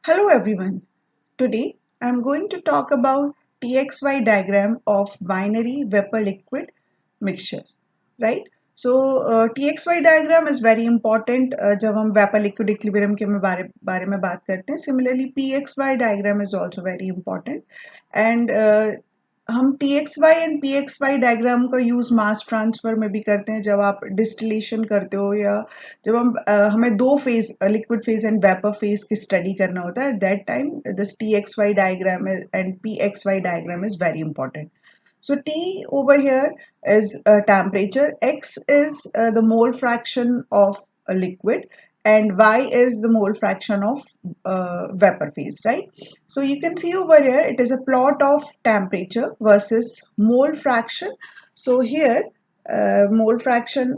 Hello everyone. Today I'm going to talk about TXY diagram of binary vapor liquid mixtures, right? So TXY diagram is very important जब हम vapor liquid equilibrium के बारे में बात करते हैं. Similarly, PXY diagram is also very important and हम T X Y and P X Y diagram का यूज़ मास ट्रांसफर में भी करते हैं जब आप डिस्टिलेशन करते हो या जब हमें दो phase liquid phase and vapour phase की स्टडी करना होता है that time this T X Y diagram and P X Y diagram is very important. So T over here is temperature, X is the mole fraction of a liquid, and Y is the mole fraction of vapor phase, right? So you can see over here it is a plot of temperature versus mole fraction. So here mole fraction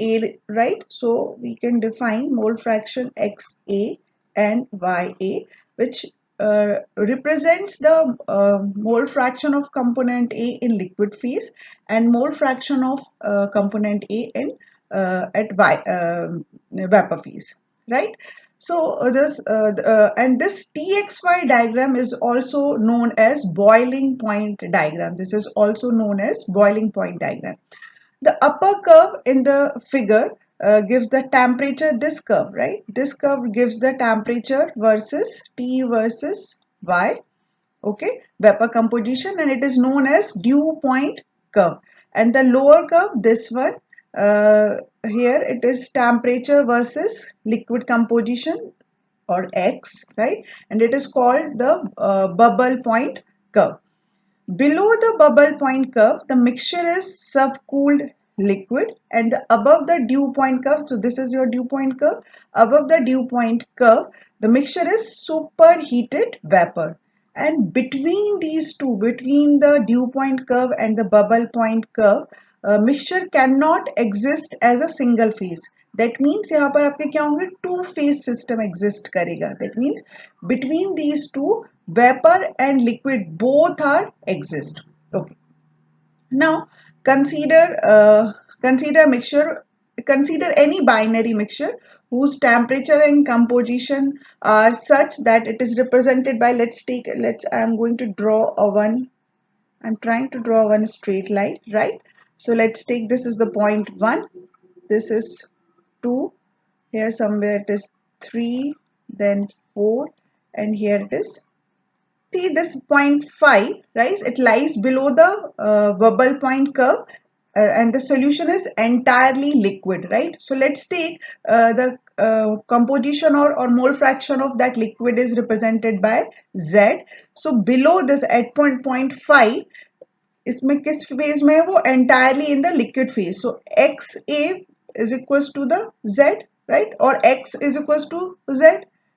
A, right? So we can define mole fraction XA and YA, which represents the mole fraction of component A in liquid phase and mole fraction of component A in at vapor phase, right? So this TXY diagram is also known as boiling point diagram. This is also known as boiling point diagram. The upper curve in the figure gives the temperature, this curve, right? This curve gives the temperature versus T versus Y, okay, vapor composition, and it is known as dew point curve. And the lower curve, this one, here it is temperature versus liquid composition, or X, right? And it is called the bubble point curve. Below the bubble point curve, the mixture is subcooled liquid, and above the dew point curve, so this is your dew point curve, above the dew point curve, the mixture is superheated vapor. And between these two, between the dew point curve and the bubble point curve, mixture cannot exist as a single phase. That means यहाँ पर आपके क्या होंगे, two phase system exist करेगा. That means between these two, vapor and liquid both are exist. Okay. Now consider consider mixture. Consider any binary mixture whose temperature and composition are such that it is represented by, I am going to draw a one. I'm trying to draw one straight line, right? So let's take, this is the point 1, this is 2, here somewhere it is 3, then 4, and here it is. See this point 5, right? It lies below the bubble point curve, and the solution is entirely liquid, right? So let's take the composition or mole fraction of that liquid is represented by Z. So below this at point 5, इसमें किस phase में है वो, entirely in the liquid phase. So XA is equals to the Z, right? Or X is equals to Z,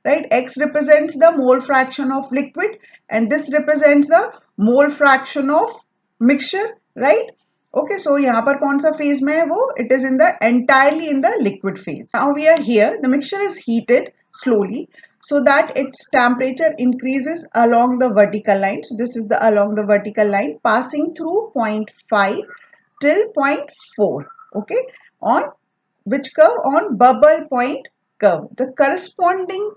right? X represents the mole fraction of liquid and this represents the mole fraction of mixture, right? Okay, so यहाँ पर कौन सा phase में है वो, it is in the entirely in the liquid phase. Now we are here, the mixture is heated slowly so that its temperature increases along the vertical line. So this is the along the vertical line passing through 0.5 till 0.4. Okay, on which curve? On bubble point curve. The corresponding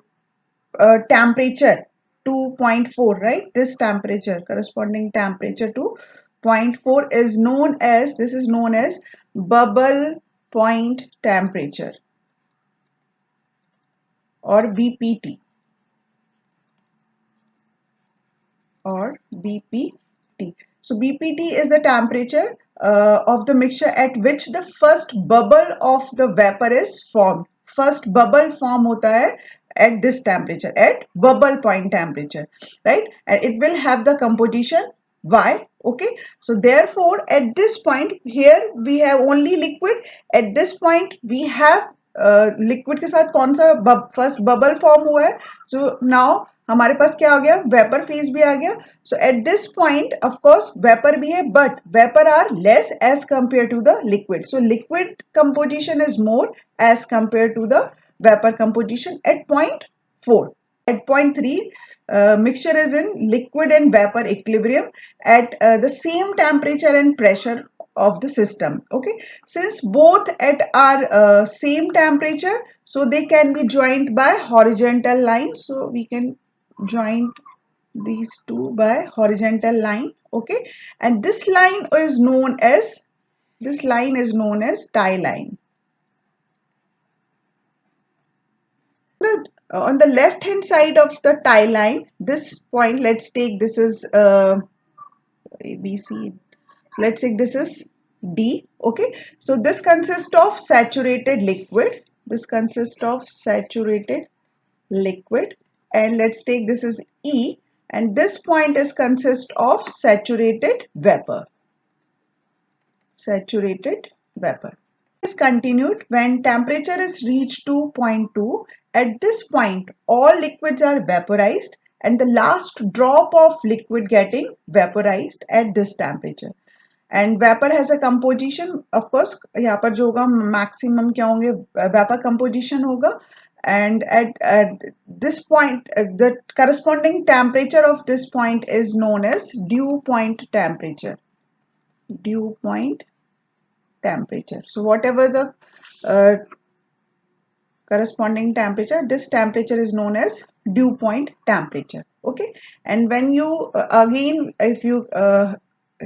temperature to 0.4, right? This temperature, corresponding temperature to 0.4 is known as, this is known as bubble point temperature, or BPT, or BPT. So BPT is the temperature of the mixture at which the first bubble of the vapor is formed. First bubble form hota hai at this temperature, at bubble point temperature, right? And it will have the composition Y. Okay, so therefore at this point here we have only liquid. At this point we have liquid के साथ कौन सा first bubble form हुआ है. So now हमारे पास क्या आ गया, वेपर फेज भी आ गया. So at this point of course vapour भी है but vapour are less as compare to the liquid. So liquid composition is more as compare to the vapour composition at point 4. At point 3, mixture is in liquid and vapor equilibrium at the same temperature and pressure of the system. Okay, since both at our same temperature, so they can be joined by horizontal line. So we can join these two by horizontal line. Okay, and this line is known as tie line. On the left hand side of the tie line, this point, let's take this is ABC. So let's say this is D. Okay, so this consists of saturated liquid. And let's take this is E, and this point is consist of saturated vapor. Is continued when temperature is reached to point 2. At this point, all liquids are vaporized and the last drop of liquid getting vaporized at this temperature. And vapor has a composition, of course, यहाँ पर जो होगा maximum क्या होंगे vapor composition होगा. And at this point, the corresponding temperature of this point is known as dew point temperature. So whatever the corresponding temperature, this temperature is known as dew point temperature. Okay, and when you again, if you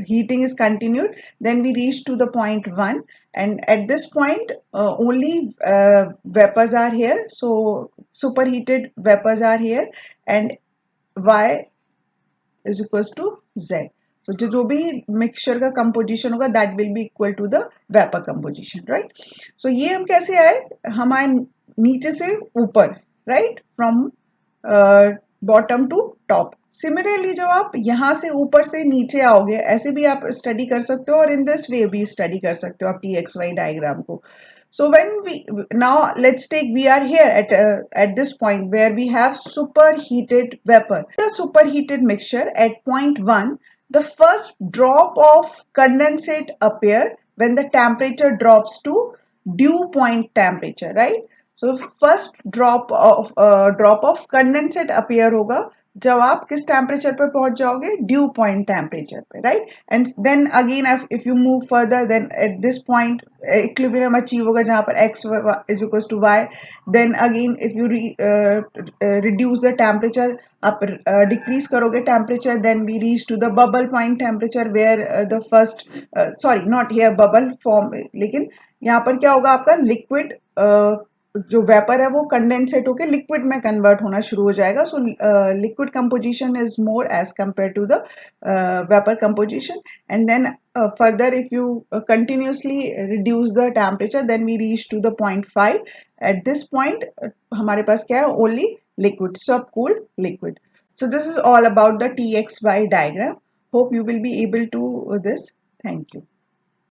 heating is continued, then we reach to the point 1, and at this point only vapors are here, so superheated vapors are here, and Y is equals to Z. So जो भी mixture का composition होगा that will be equal to the vapour composition, right. So ये हम कैसे आए, हम आए नीचे से ऊपर, right, from bottom to top. Similarly जब आप यहाँ से ऊपर से नीचे आओगे, ऐसे भी आप स्टडी कर सकते हो और इन दिस वे भी स्टडी कर सकते हो आप TXY डायग्राम को. So when we now let's take we are here at this point where we have superheated vapor. The superheated mixture at point 1, the first drop of condensate appear when the temperature drops to dew point temperature, right? So first drop of condensate appear होगा जब आप किस temperature पर पहुंच जाओगे, dew point temperature पे, right. And then again if you move further, then at this point equilibrium achieve होगा जहां पर x is equal to y. Then again if you reduce the temperature, आप डिक्रीज करोगे temperature, then we reach to the bubble point temperature where the first, sorry not here bubble form, लेकिन यहाँ पर क्या होगा, आपका लिक्विड जो vapour है वो कंडेंसेट होकर लिक्विड में कन्वर्ट होना शुरू हो जाएगा. So liquid composition is more as compare to the vapour composition. And then further if you continuously reduce the temperature, then we reach to the point 5. At this point हमारे पास क्या है, only liquid, subcooled liquid. So this is all about the TXY diagram. Hope you will be able to this. Thank you.